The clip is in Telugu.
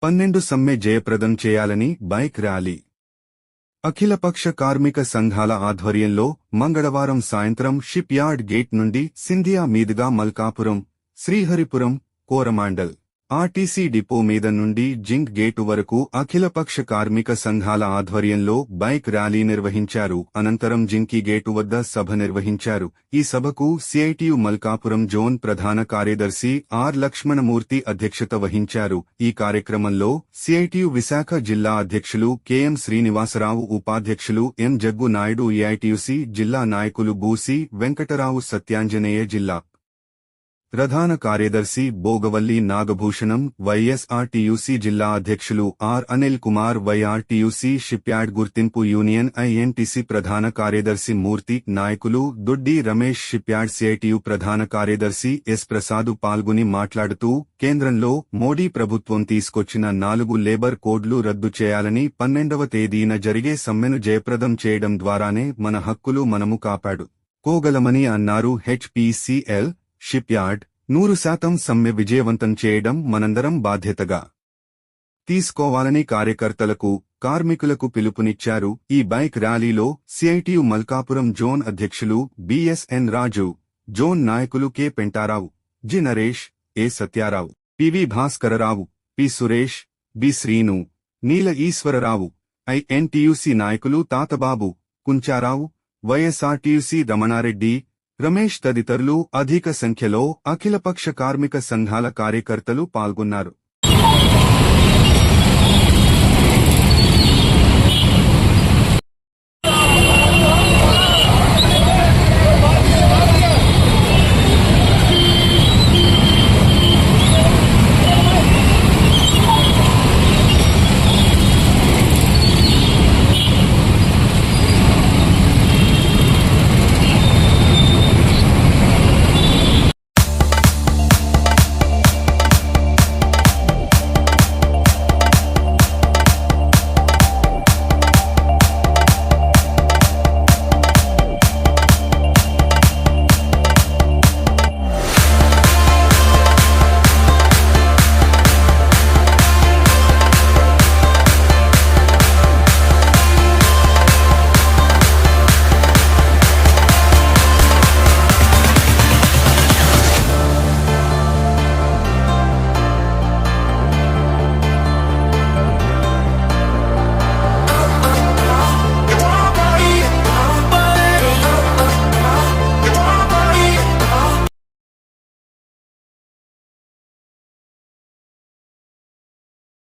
12 సమ్మె జయప్రదం చేయాలని బైక్ ర్యాలీ. అఖిలపక్ష కార్మిక సంఘాల ఆధ్వర్యంలో మంగళవారం సాయంత్రం షిప్ యార్డ్ గేట్ నుండి సింధియా మీదుగా మల్కాపురం, శ్రీహరిపురం, కోరమాండల్ ఆర్టీసీ డిపో మీద నుండి జింక్ గేటు వరకు అఖిలపక్ష కార్మిక సంఘాల ఆధ్వర్యంలో బైక్ ర్యాలీ నిర్వహించారు. అనంతరం జింకీ గేటు వద్ద సభ నిర్వహించారు. ఈ సభకు సిఐటియు మల్కాపురం జోన్ ప్రధాన కార్యదర్శి ఆర్ లక్ష్మణమూర్తి అధ్యక్షత వహించారు. ఈ కార్యక్రమంలో సిఐటియు విశాఖ జిల్లా అధ్యక్షులు కెఎం శ్రీనివాసరావు, ఉపాధ్యక్షులు ఎం జగ్గు నాయుడు, ఏఐటియుసి జిల్లా నాయకులు బూసి వెంకటరావు, సత్యాంజనేయ జిల్లా ప్రధాన కార్యదర్శి బోగవల్లి నాగభూషణం, వైఎస్ఆర్టీయూసీ జిల్లా అధ్యక్షులు ఆర్ అనిల్ కుమార్, వైఆర్టీయూసీ షిప్యార్డ్ గుర్తింపు యూనియన్ ఐఎన్టీసీ ప్రధాన కార్యదర్శి మూర్తి, నాయకులు దొడ్డి రమేష్, షిప్యార్డ్ సిఐటియు ప్రధాన కార్యదర్శి ఎస్ ప్రసాద్ పాల్గొని మాట్లాడుతూ కేంద్రంలో మోడీ ప్రభుత్వం తీసుకొచ్చిన 4 లేబర్ కోడ్లు రద్దు చేయాలని 12వ తేదీన జరిగే సమ్మెను జయప్రదం చేయడం ద్వారానే మన హక్కులు మనము కాపాడుకోగలమని అన్నారు. హెచ్పీసీఎల్ షిప్ యార్డ్ 100% సమ్మె విజయవంతం చేయడం మనందరం బాధ్యతగా తీసుకోవాలని కార్యకర్తలకు, కార్మికులకు పిలుపునిచ్చారు. ఈ బైక్ ర్యాలీలో సిఐటియు మల్కాపురం జోన్ అధ్యక్షులు బిఎస్ఎన్ రాజు, జోన్ నాయకులు K Pentarao, G Naresh, A Satyarao, PV Bhaskararao, P Suresh, B Srinu, Neela Eswararao, INTUC నాయకులు తాతబాబు, కుంచారావు, వైఎస్ఆర్టీయూసీ రమణారెడ్డి, రమేష్ తదితరులు అధిక సంఖ్యలో అఖిలపక్ష కార్మిక సంఘాల కార్యకర్తలు పాల్గొన్నారు.